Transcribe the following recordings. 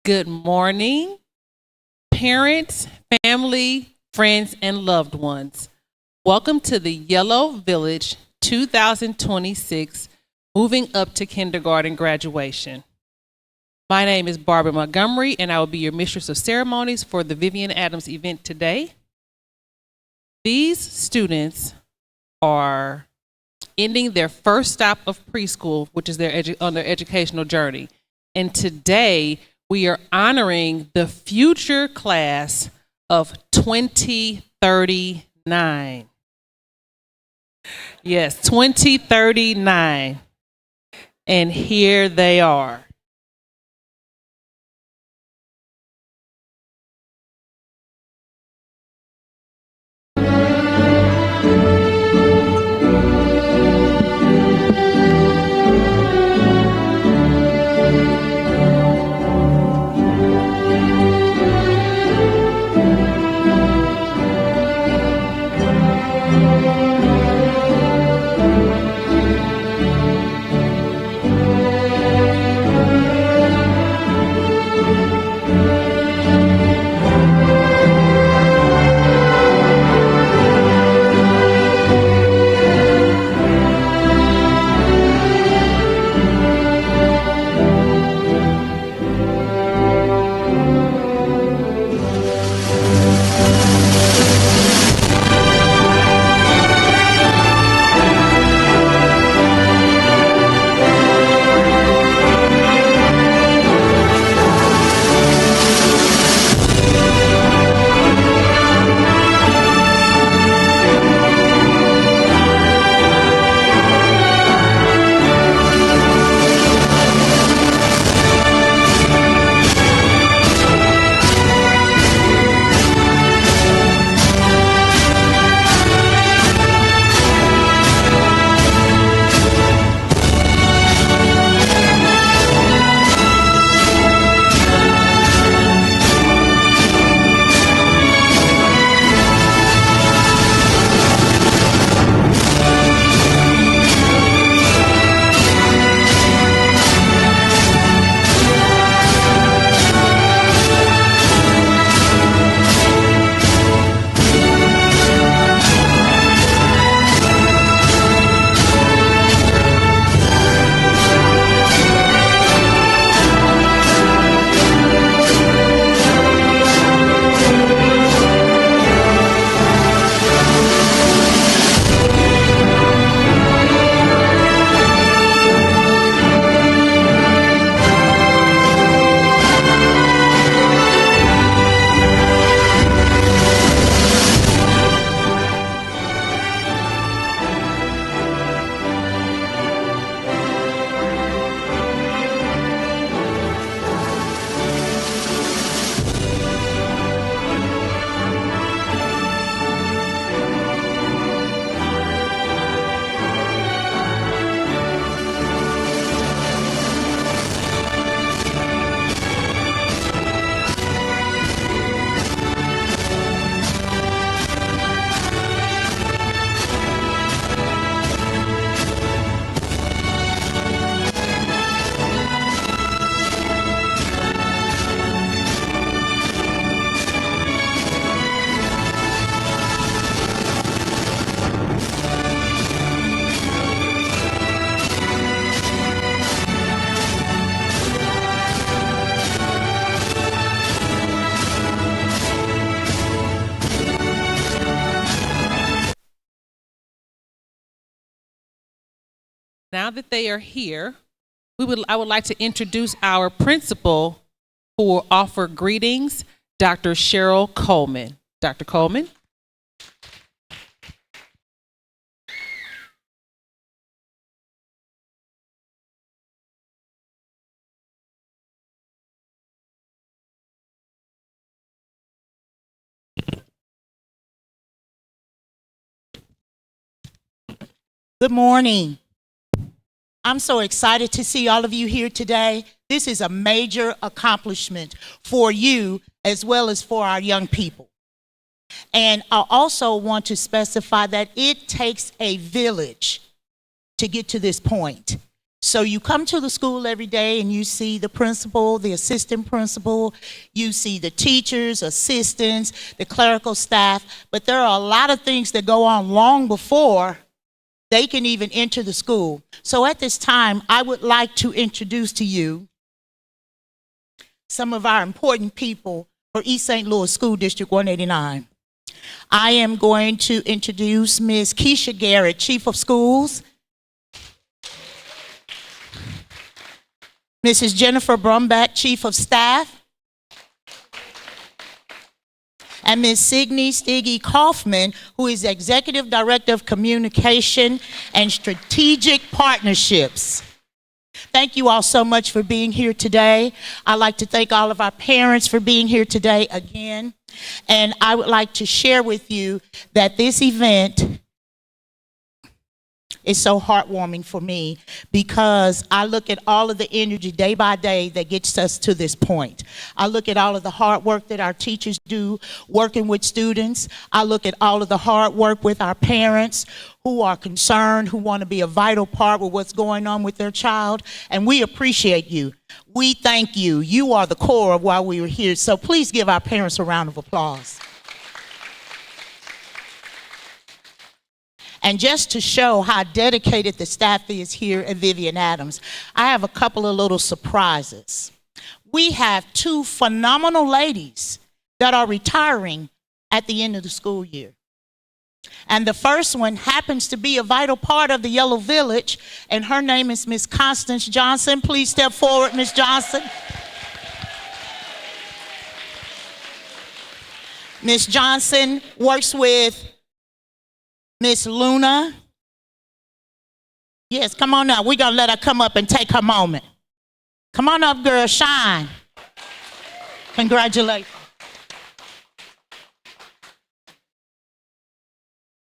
Good morning, parents, family, friends, and loved ones. Welcome to the Yellow Village 2026 Moving Up to Kindergarten Graduation. My name is Barbara Montgomery, and I will be your Mistress of Ceremonies for the Vivian Adams event today. These students are ending their first stop of preschool, which is on their educational journey. And today, we are honoring the future class of 2039. Yes, 2039. And here they are. Now that they are here, I would like to introduce our principal who will offer greetings, Dr. Cheryl Coleman. Dr. Coleman. Good morning. I'm so excited to see all of you here today. This is a major accomplishment for you as well as for our young people. And I also want to specify that it takes a village to get to this point. So you come to the school every day and you see the principal, the assistant principal, you see the teachers, assistants, the clerical staff, but there are a lot of things that go on long before they can even enter the school. So at this time, I would like to introduce to you some of our important people for East St. Louis School District 189. I am going to introduce Ms. Keisha Garrett, Chief of Schools, Mrs. Jennifer Brumback, Chief of Staff, and Ms. Signe Stiggy Kaufman, who is Executive Director of Communication and Strategic Partnerships. Thank you all so much for being here today. I'd like to thank all of our parents for being here today again. And I would like to share with you that this event is so heartwarming for me because I look at all of the energy day by day that gets us to this point. I look at all of the hard work that our teachers do working with students. I look at all of the hard work with our parents who are concerned, who want to be a vital part with what's going on with their child. And we appreciate you. We thank you. You are the core of why we were here. So please give our parents a round of applause. And just to show how dedicated the staff is here at Vivian Adams, I have a couple of little surprises. We have two phenomenal ladies that are retiring at the end of the school year. And the first one happens to be a vital part of the Yellow Village, and her name is Miss Constance Johnson. Please step forward, Miss Johnson. Miss Johnson works with Miss Luna. Yes, come on up. We're going to let her come up and take her moment. Come on up, girl. Shine. Congratulations.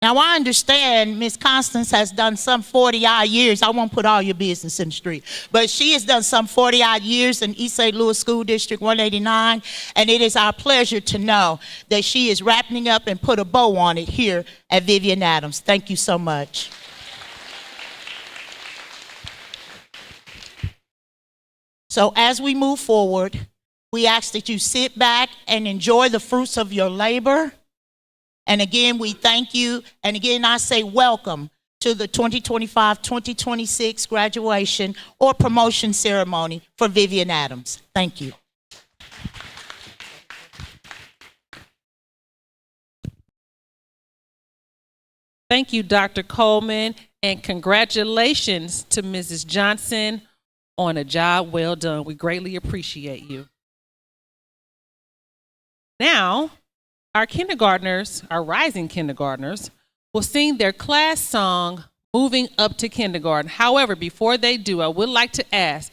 Now, I understand Miss Constance has done some 40-odd years. I won't put all your business in the street. But she has done some 40-odd years in East St. Louis School District 189. And it is our pleasure to know that she is wrapping up and put a bow on it here at Vivian Adams. Thank you so much. So as we move forward, we ask that you sit back and enjoy the fruits of your labor. And again, we thank you. And again, I say welcome to the 2025-2026 graduation or promotion ceremony for Vivian Adams. Thank you. Thank you, Dr. Coleman, and congratulations to Mrs. Johnson on a job well done. We greatly appreciate you. Now, our kindergartners, our rising kindergartners, will sing their class song, Moving Up to Kindergarten. However, before they do, I would like to ask,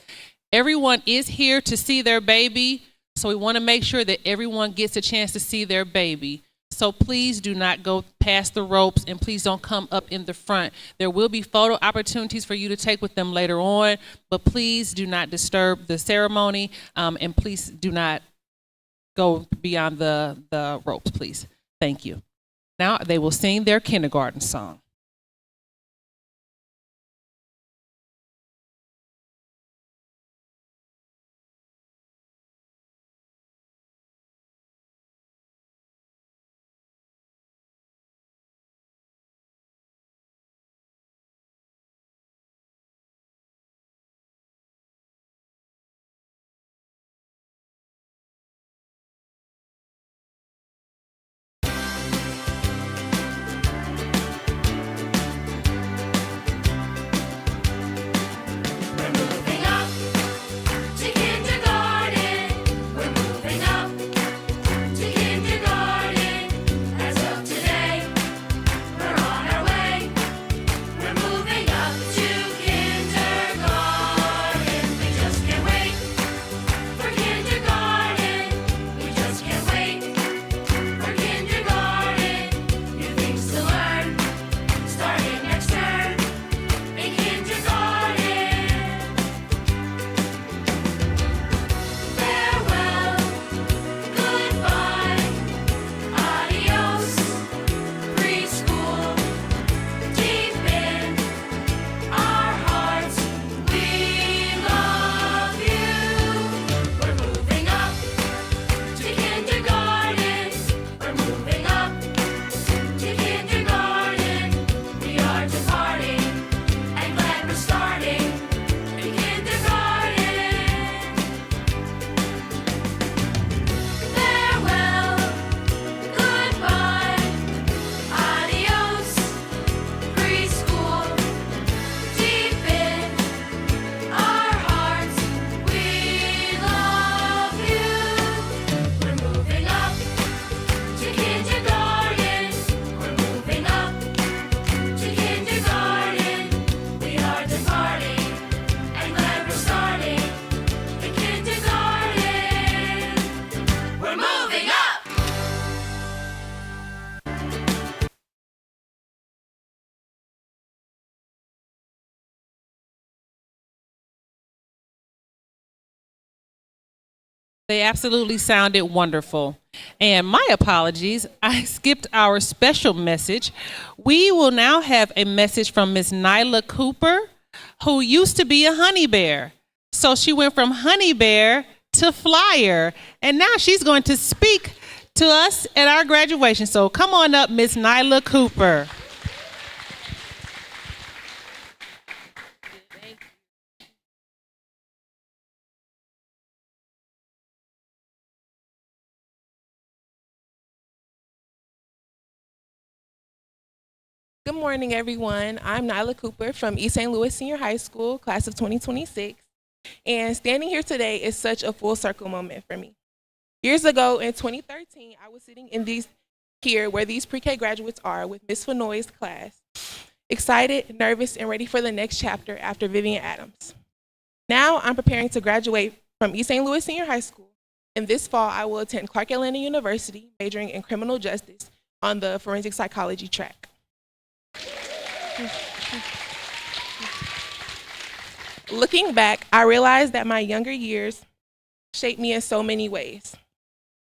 everyone is here to see their baby, so we want to make sure that everyone gets a chance to see their baby. So please do not go past the ropes, and please don't come up in the front. There will be photo opportunities for you to take with them later on, but please do not disturb the ceremony, and please do not go beyond the ropes, please. Thank you. Now they will sing their kindergarten song. They absolutely sounded wonderful. And my apologies, I skipped our special message. We will now have a message from Miss Nyla Cooper, who used to be a honey bear. So she went from honey bear to flyer, and now she's going to speak to us at our graduation. So come on up, Miss Nyla Cooper. Good morning, everyone. I'm Nyla Cooper from East St. Louis Senior High School, class of 2026. And standing here today is such a full circle moment for me. Years ago in 2013, I was sitting in here where these pre-K graduates are with Miss Fenoy's class, excited, nervous, and ready for the next chapter after Vivian Adams. Now I'm preparing to graduate from East St. Louis Senior High School, and this fall I will attend Clark Atlanta University, majoring in criminal justice on the forensic psychology track. Looking back, I realized that my younger years shaped me in so many ways.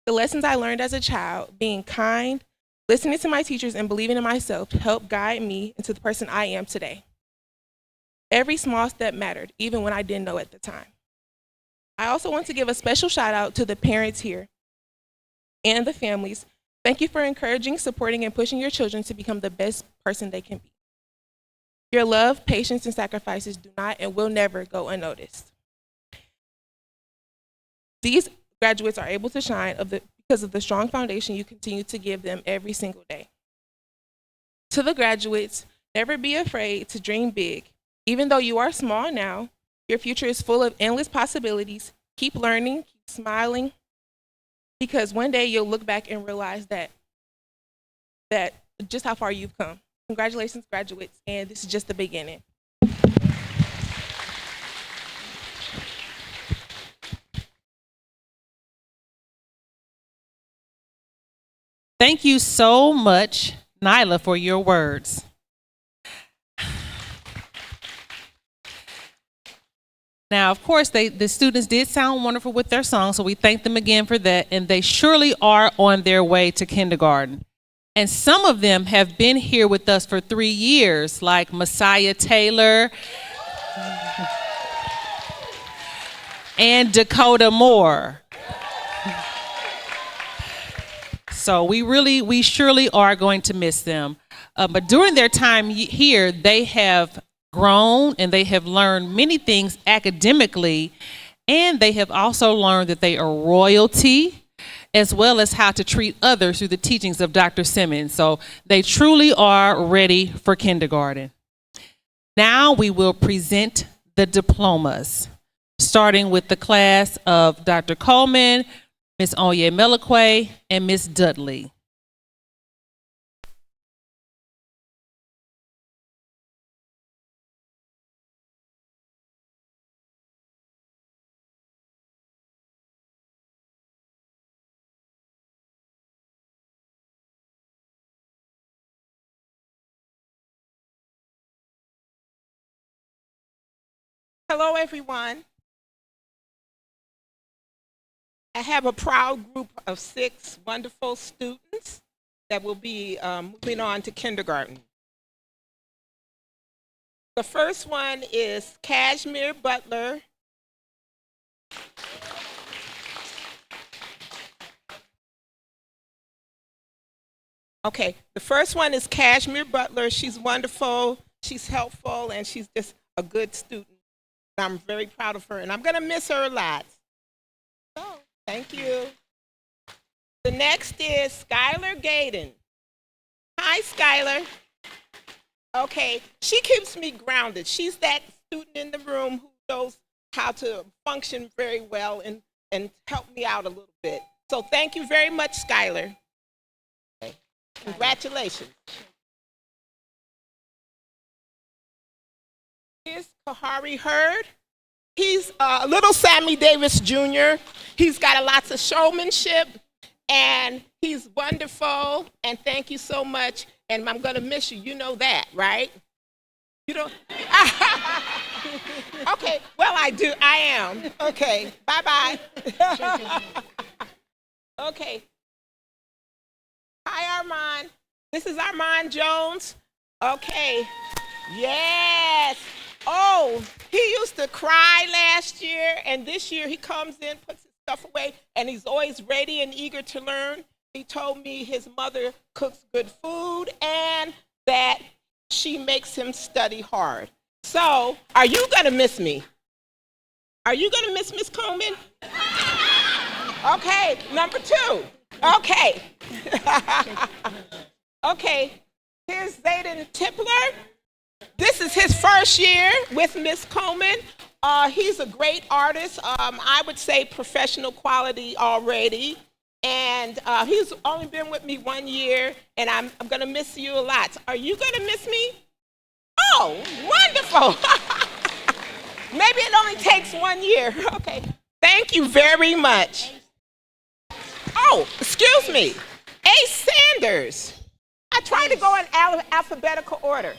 The lessons I learned as a child, being kind, listening to my teachers, and believing in myself, helped guide me into the person I am today. Every small step mattered, even when I didn't know at the time. I also want to give a special shout out to the parents here and the families. Thank you for encouraging, supporting, and pushing your children to become the best person they can be. Your love, patience, and sacrifices do not and will never go unnoticed. These graduates are able to shine because of the strong foundation you continue to give them every single day. To the graduates, never be afraid to dream big. Even though you are small now, your future is full of endless possibilities. Keep learning, keep smiling, because one day you'll look back and realize that just how far you've come. Congratulations, graduates, and this is just the beginning. Thank you so much, Nyla, for your words. Now, of course, the students did sound wonderful with their song, so we thank them again for that, and they surely are on their way to kindergarten. And some of them have been here with us for 3 years, like Messiah Taylor and Dakota Moore. So we surely are going to miss them. But during their time here, they have grown and they have learned many things academically, and they have also learned that they are royalty, as well as how to treat others through the teachings of Dr. Simmons. So they truly are ready for kindergarten. Now we will present the diplomas, starting with the class of Dr. Coleman, Ms. Onye Melique, and Ms. Dudley. Hello, everyone. I have a proud group of 6 wonderful students that will be moving on to kindergarten. The first one is Cashmere Butler. Okay, the first one is Cashmere Butler. She's wonderful, she's helpful, and she's just a good student. I'm very proud of her, and I'm going to miss her a lot. So, thank you. The next is Skylar Gaden. Hi, Skylar. Okay, she keeps me grounded. She's that student in the room who knows how to function very well and help me out a little bit. So thank you very much, Skylar. Okay. Congratulations. Here's Kahari Hurd. He's little Sammy Davis Jr. He's got lots of showmanship, and he's wonderful, and thank you so much, and I'm going to miss you. You know that, right? You don't? Okay, well, I do. I am. Okay, bye-bye. Okay. Hi, Armand. This is Armand Jones. Okay. Yes. Oh, he used to cry last year, and this year he comes in, puts his stuff away, and he's always ready and eager to learn. He told me his mother cooks good food and that she makes him study hard. So, are you going to miss me? Are you going to miss Miss Coleman? Okay, number 2. Okay. Okay, here's Zayden Tipler. This is his first year with Miss Coleman. He's a great artist. I would say professional quality already. And he's only been with me 1 year, and I'm going to miss you a lot. Are you going to miss me? Oh, wonderful. Maybe it only takes 1 year. Okay, thank you very much. Oh, excuse me. Ace Sanders. I tried to go in alphabetical order.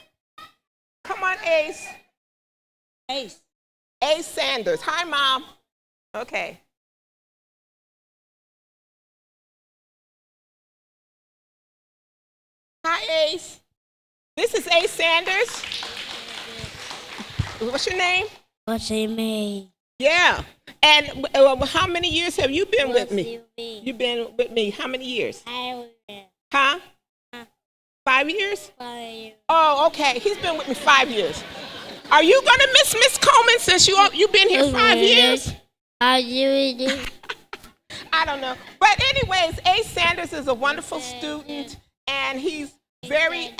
Come on, Ace. Ace. Ace Sanders. Hi, Mom. Okay. Hi, Ace. This is Ace Sanders. What's your name? What's your name? Yeah. And how many years have you been with me? You've been with me how many years? Huh? 5 years? 5 years. Oh, okay. He's been with me 5 years. Are you going to miss Miss Coleman since you've been here 5 years? Are you? I don't know. But anyways, Ace Sanders is a wonderful student, and he's very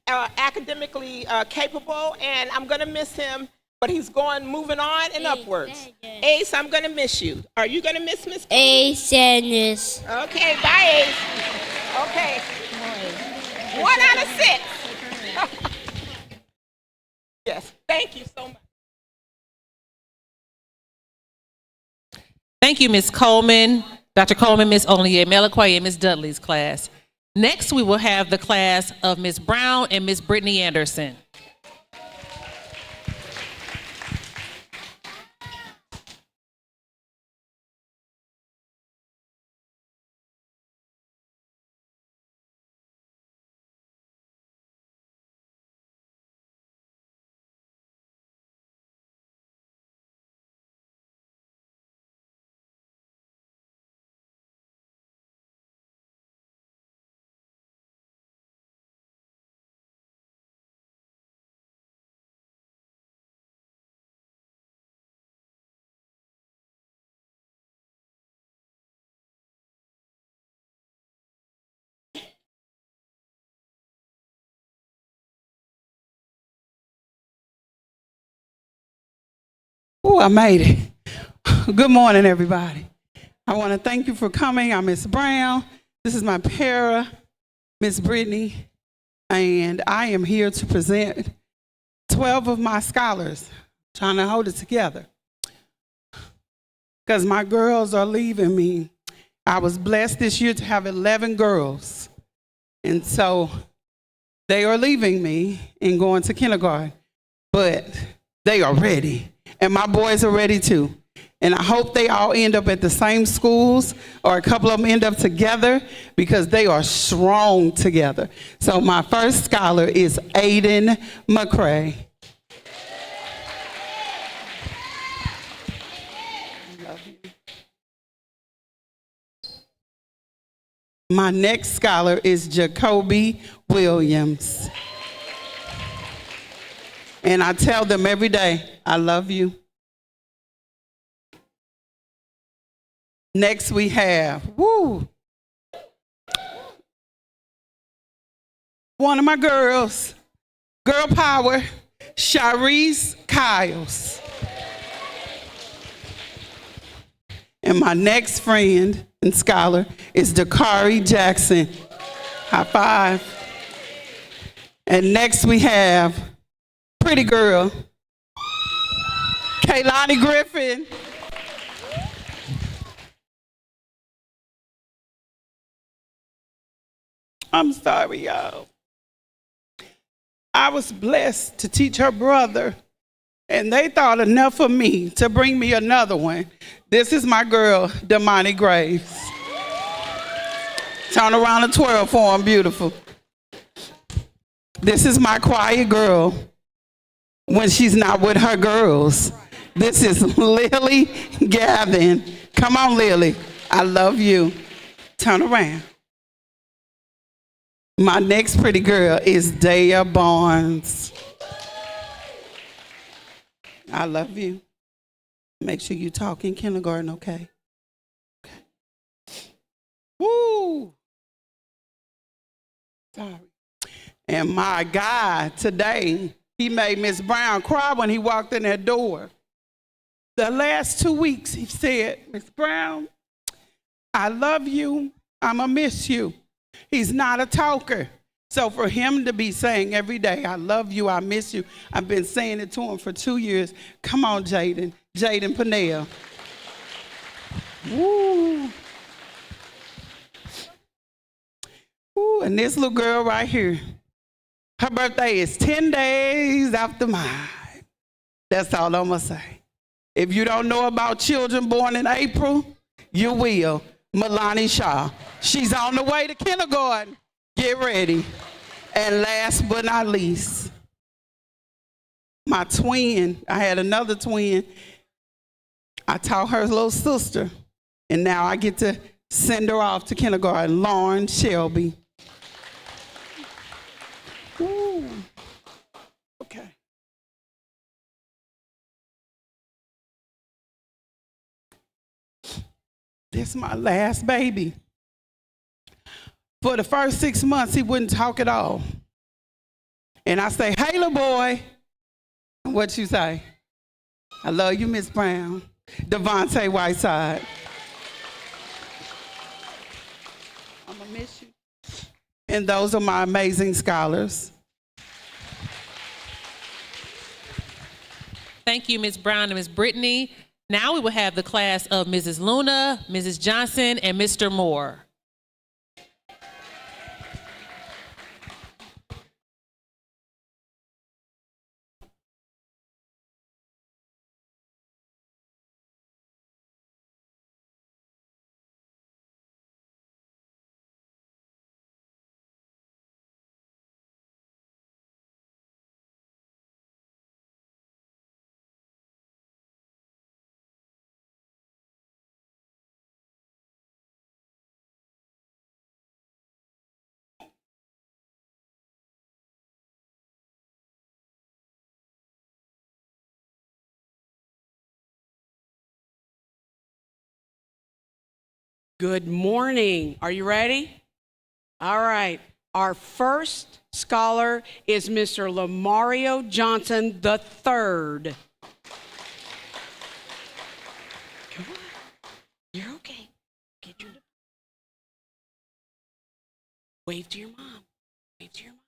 academically capable, and I'm going to miss him, but he's moving on and upwards. Ace, I'm going to miss you. Are you going to miss Miss Coleman? Ace Sanders. Okay, bye, Ace. Okay. 1 out of 6. Yes, thank you so much. Thank you, Ms. Coleman. Dr. Coleman, Ms. Onlier Meliquay, and Ms. Dudley's class. Next, we will have the class of Ms. Brown and Ms. Brittany Anderson. Oh, I made it. Good morning, everybody. I want to thank you for coming. I'm Miss Brown. This is my para, Miss Brittany, and I am here to present 12 of my scholars, trying to hold it together. Because my girls are leaving me. I was blessed this year to have 11 girls. And so they are leaving me and going to kindergarten. But they are ready. And my boys are ready too. And I hope they all end up at the same schools, or a couple of them end up together, because they are strong together. So my first scholar is Aiden McCrae. My next scholar is Jacoby Williams. And I tell them every day, I love you. Next we have, one of my girls, girl power, Sharice Kyles. And my next friend and scholar is Dakari Jackson. High five. And next we have pretty girl, Kaylani Griffin. I'm sorry, y'all. I was blessed to teach her brother And they thought enough of me to bring me another one. This is my girl, Damani Graves. Turn around and twirl for him, beautiful. This is my quiet girl when she's not with her girls. This is Lily Gavin. Come on, Lily. I love you. Turn around. My next pretty girl is Daya Barnes. I love you. Make sure you talk in kindergarten, okay? Woo! Sorry. And my God, today, he made Miss Brown cry when he walked in that door. The last 2 weeks, he said, Miss Brown, I love you. I'ma miss you. He's not a talker. So for him to be saying every day, I love you, I miss you, I've been saying it to him for 2 years. Come on, Jaden Pennell. Woo. Ooh, and this little girl right here, her birthday is 10 days after mine. That's all I'm gonna say. If you don't know about children born in April, you will. Milani Shaw. She's on the way to kindergarten. Get ready. And last but not least, my twin. I had another twin. I taught her little sister, and now I get to send her off to kindergarten, Lauren Shelby. Ooh. Okay. This is my last baby. For the first 6 months, he wouldn't talk at all. And I say, hey, little boy. What you say? I love you, Miss Brown. Devontae Whiteside. I'm going to miss you. And those are my amazing scholars. Thank you, Ms. Brown and Ms. Brittany. Now we will have the class of Mrs. Luna, Mrs. Johnson, and Mr. Moore. Good morning. Are you ready? All right. Our first scholar is Mr. Lamario Johnson III. Come on. You're okay. Get your wave to your mom. Wave to your mom.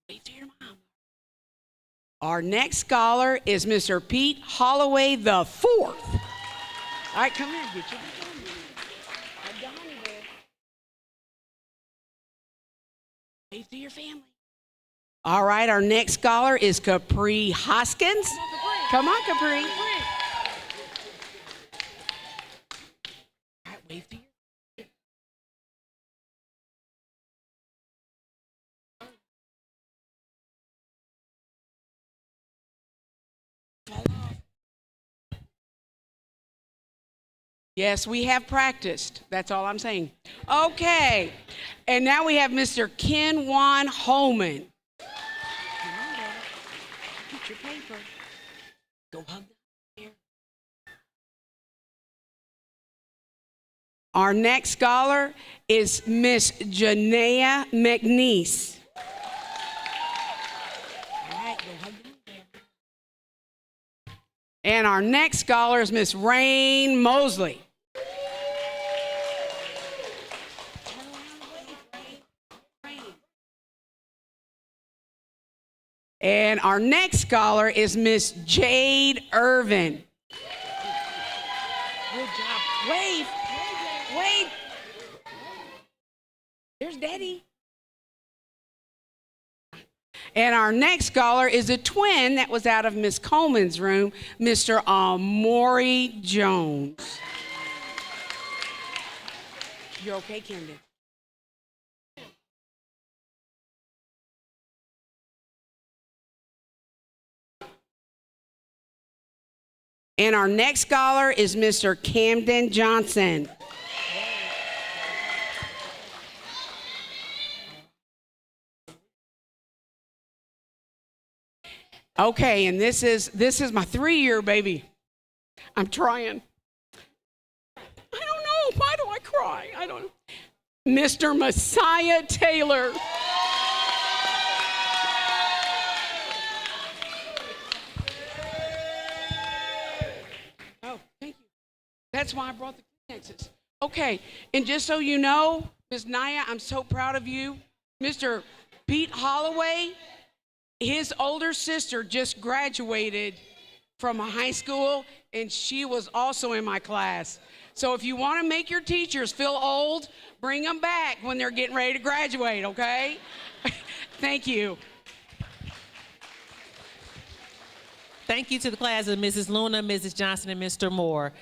Wave to your mom. Our next scholar is Mr. Pete Holloway IV. All right, come here. Get your wave to your family. All right, our next scholar is Capri Hoskins. Come on, Capri. All right, wave to your. Yes, we have practiced. That's all I'm saying. Okay. And now we have Mr. Ken Juan Holman. Come on, brother. Get your paper. Go hug the chair. Our next scholar is Miss Janaea McNeese. All right, go hug the chair. And our next scholar is Miss Rain Mosley. And our next scholar is Miss Jade Irvin. Good job. Wave. Wave. There's Daddy. And our next scholar is a twin that was out of Miss Coleman's room, Mr. Amori Jones. You're okay, Camden? And our next scholar is Mr. Camden Johnson. Okay, and this is my 3-year baby. I'm trying. I don't know. Why do I cry? I don't know. Mr. Messiah Taylor. Oh, thank you. That's why I brought the Kleenexes. Okay, and just so you know, Ms. Naya, I'm so proud of you. Mr. Pete Holloway, his older sister just graduated from a high school, and she was also in my class. So if you want to make your teachers feel old, bring them back when they're getting ready to graduate, okay? Thank you. Thank you to the class of Mrs. Luna, Mrs. Johnson, and Mr. Moore.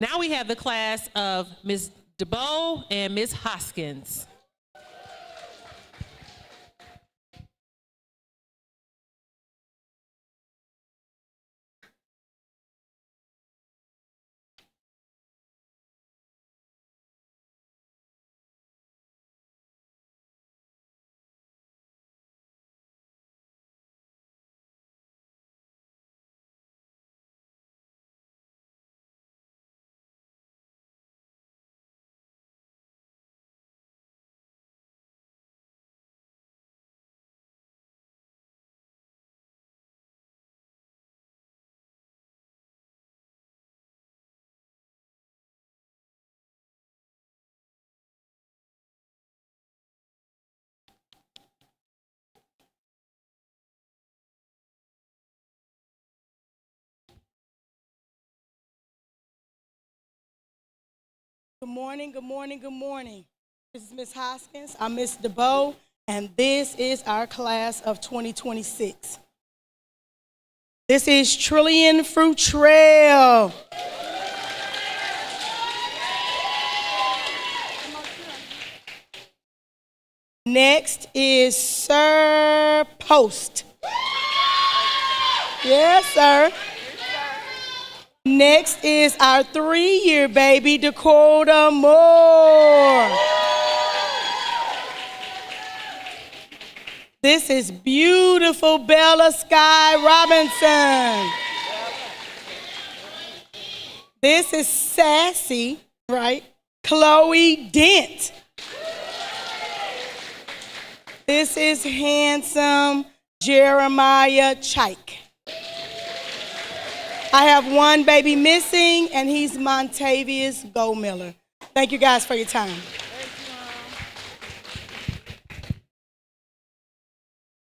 Now we have the class of Ms. DeBoe and Ms. Hoskins. Good morning, good morning, good morning. This is Ms. Hoskins, I'm Ms. DeBoe, and this is our class of 2026. This is Trillion Fruit Trail. Next is Sir Post. Yes, sir. Next is our 3-year baby, Dakota Moore. This is beautiful Bella Sky Robinson. This is sassy, right? Chloe Dent. This is handsome Jeremiah Chike. I have one baby missing, and he's Montavious Goldmiller. Thank you guys for your time.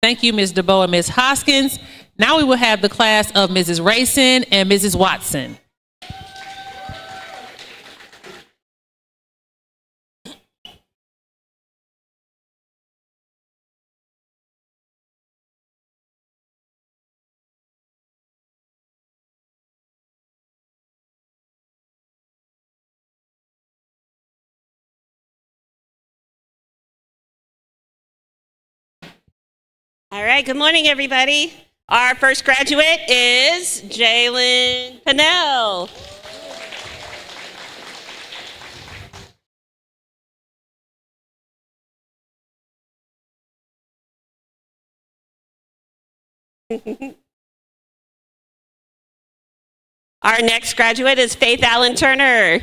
Thank you, Ms. DeBoe and Ms. Hoskins. Now we will have the class of Mrs. Rayson and Mrs. Watson. All right, good morning, everybody. Our first graduate is Jalen Pinnell. Our next graduate is Faith Allen Turner.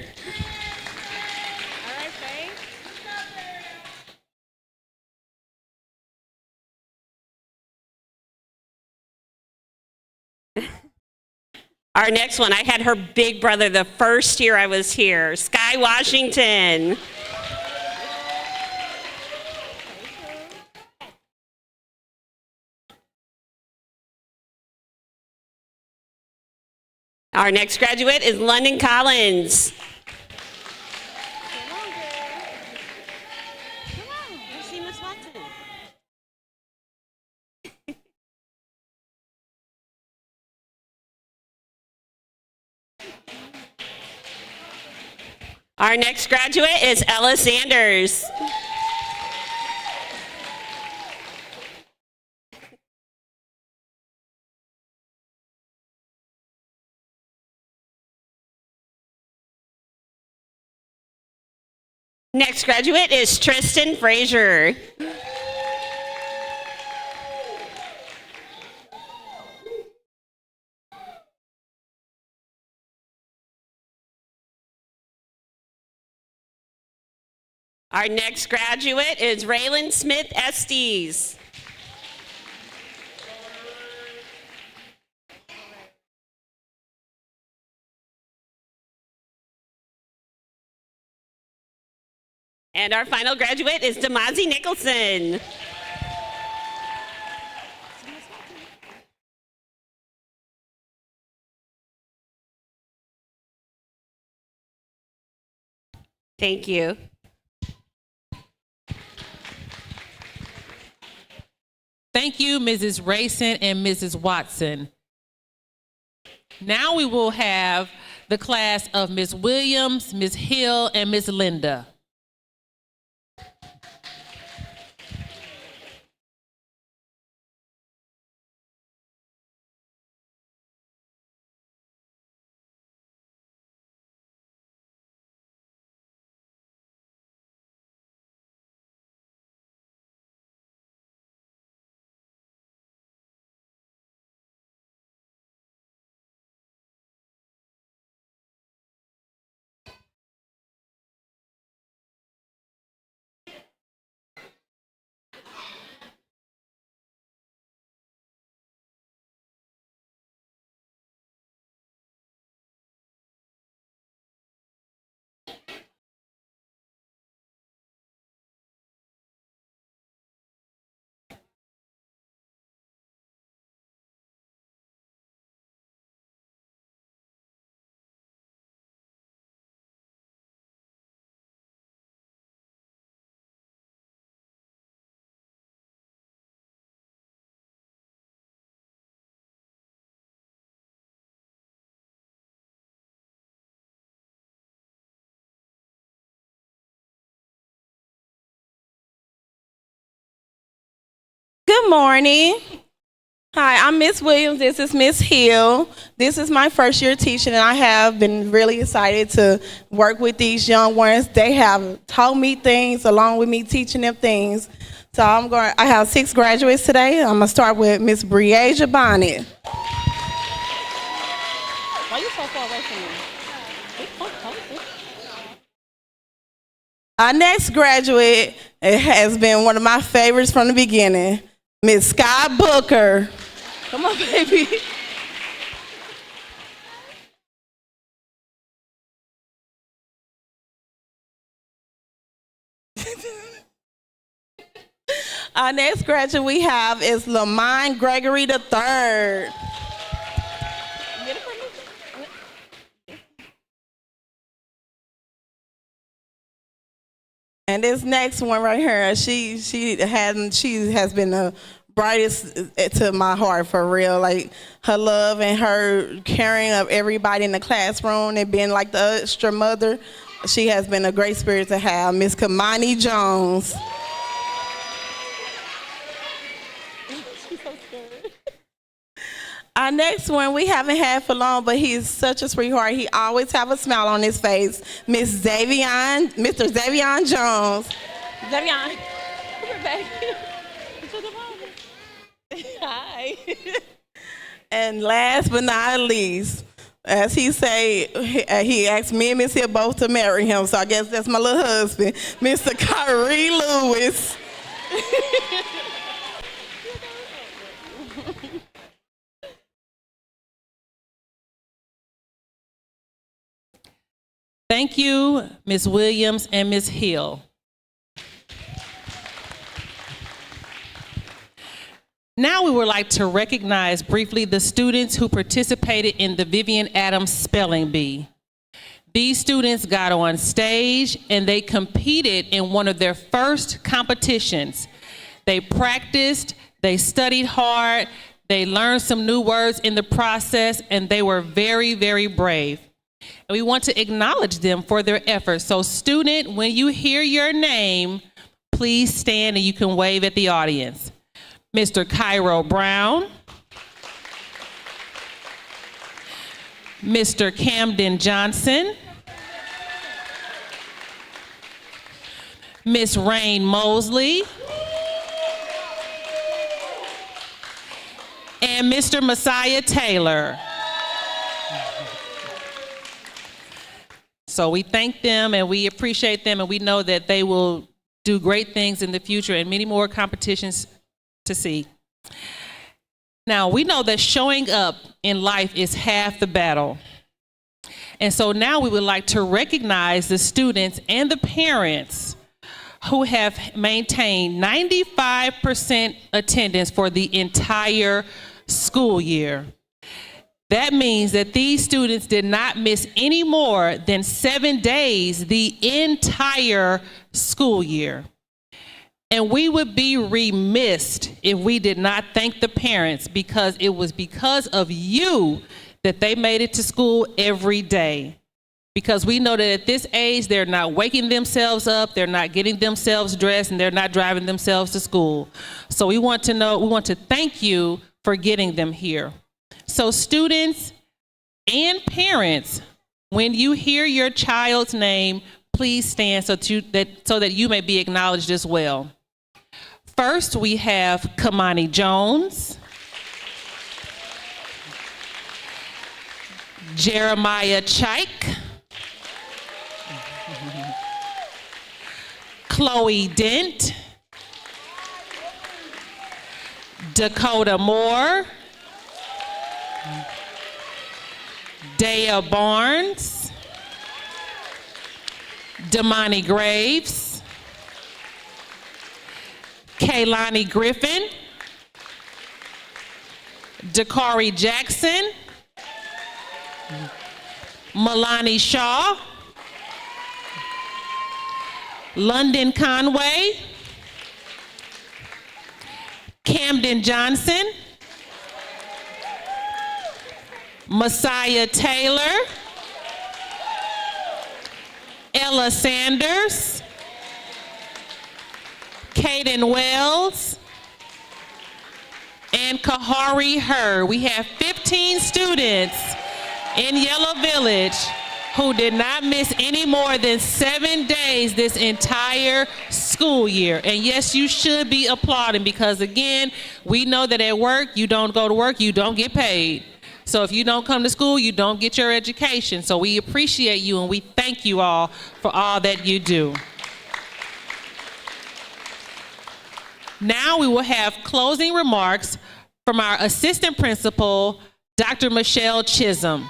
Our next one, I had her big brother the first year I was here, Sky Washington. Our next graduate is London Collins. Come on, let's see Miss Watson. Our next graduate is Ella Sanders. Next graduate is Tristan Frazier. Our next graduate is Raylan Smith Estes. And our final graduate is Demazi Nicholson. Thank you. Thank you, Mrs. Rayson and Mrs. Watson. Now we will have the class of Ms. Williams, Ms. Hill, and Ms. Linda. Good morning. Hi, I'm Miss Williams. This is Miss Hill. This is my first year teaching, and I have been really excited to work with these young ones. They have taught me things along with me teaching them things. So I have 6 graduates today. I'm gonna start with Miss Breasia Bonnet. Why are you so far away from me? Our next graduate has been one of my favorites from the beginning, Miss Sky Booker. Come on, baby. Our next graduate we have is Lamont Gregory III. And this next one right here, she has been the brightest to my heart for real. Like her love and her caring of everybody in the classroom and being like the extra mother. She has been a great spirit to have. Miss Kamani Jones. Our next one we haven't had for long, but he's such a sweetheart. He always have a smile on his face. Mr. Zavion Jones. Zavion, come here, baby. Hi. And last but not least, as he say, he asked me and Miss Hill both to marry him, so I guess that's my little husband, Mr. Kyrie Lewis. Thank you, Ms. Williams and Ms. Hill. Now we would like to recognize briefly the students who participated in the Vivian Adams Spelling Bee. These students got on stage and they competed in one of their first competitions. They practiced, they studied hard, they learned some new words in the process, and they were very, very brave. And we want to acknowledge them for their efforts. So student, when you hear your name, please stand and you can wave at the audience. Mr. Cairo Brown, Mr. Camden Johnson, Miss Rain Mosley, and Mr. Messiah Taylor. So we thank them and we appreciate them, and we know that they will do great things in the future and many more competitions to see. Now, we know that showing up in life is half the battle. And so now we would like to recognize the students and the parents who have maintained 95% attendance for the entire school year. That means that these students did not miss any more than 7 days the entire school year. And we would be remiss if we did not thank the parents, because it was because of you that they made it to school every day. Because we know that at this age, they're not waking themselves up, they're not getting themselves dressed, and they're not driving themselves to school. So we want to thank you for getting them here. So students and parents, when you hear your child's name, please stand so that you may be acknowledged as well. First, we have Kamani Jones, Jeremiah Chike, Chloe Dent, Dakota Moore, Daya Barnes, Damani Graves, Kaylani Griffin, Dakari Jackson, Milani Shaw, London Conway, Camden Johnson, Messiah Taylor, Ella Sanders, Kaden Wells, and Kahari Her. We have 15 students in Yellow Village who did not miss any more than 7 days this entire school year. And yes, you should be applauding, because again, we know that at work, you don't go to work, you don't get paid. So if you don't come to school, you don't get your education. So we appreciate you and we thank you all for all that you do. Now we will have closing remarks from our assistant principal, Dr. Michelle Chisholm.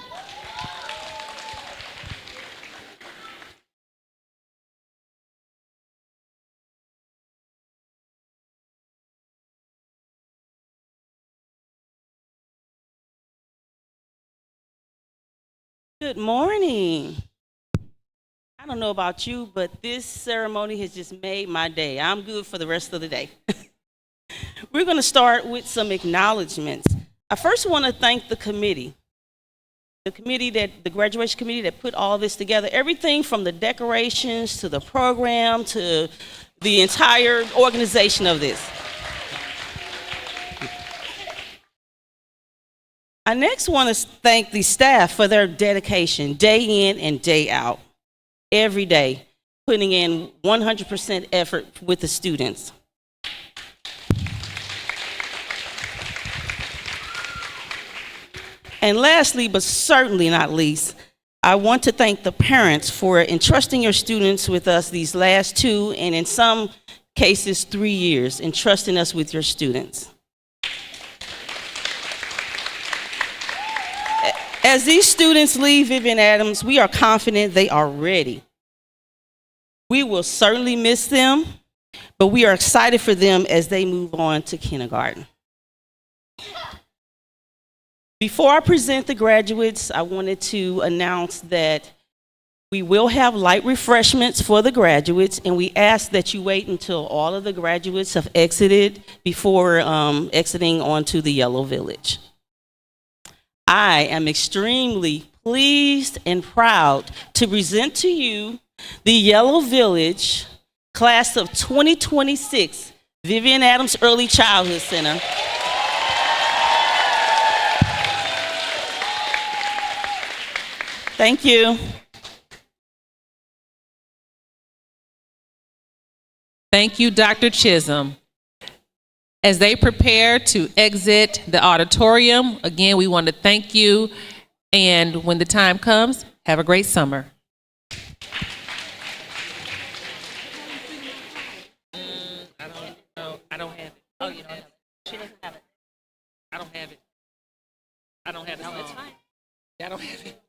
Good morning. I don't know about you, but this ceremony has just made my day. I'm good for the rest of the day. We're going to start with some acknowledgments. I first want to thank the committee, the graduation committee that put all this together. Everything from the decorations to the program to the entire organization of this. I next want to thank the staff for their dedication day in and day out, every day, putting in 100% effort with the students. And lastly, but certainly not least, I want to thank the parents for entrusting your students with us these last 2, and in some cases 3 years, entrusting us with your students. As these students leave Vivian Adams, we are confident they are ready. We will certainly miss them, but we are excited for them as they move on to kindergarten. Before I present the graduates, I wanted to announce that we will have light refreshments for the graduates, and we ask that you wait until all of the graduates have exited before exiting onto the Yellow Village. I am extremely pleased and proud to present to you the Yellow Village Class of 2026 Vivian Adams Early Childhood Center. Thank you. Thank you, Dr. Chisholm. As they prepare to exit the auditorium, again, we want to thank you. And when the time comes, have a great summer. I don't have it. Oh, you don't have it. She doesn't have it. I don't have it. I don't have it. No, it's fine. I don't have it.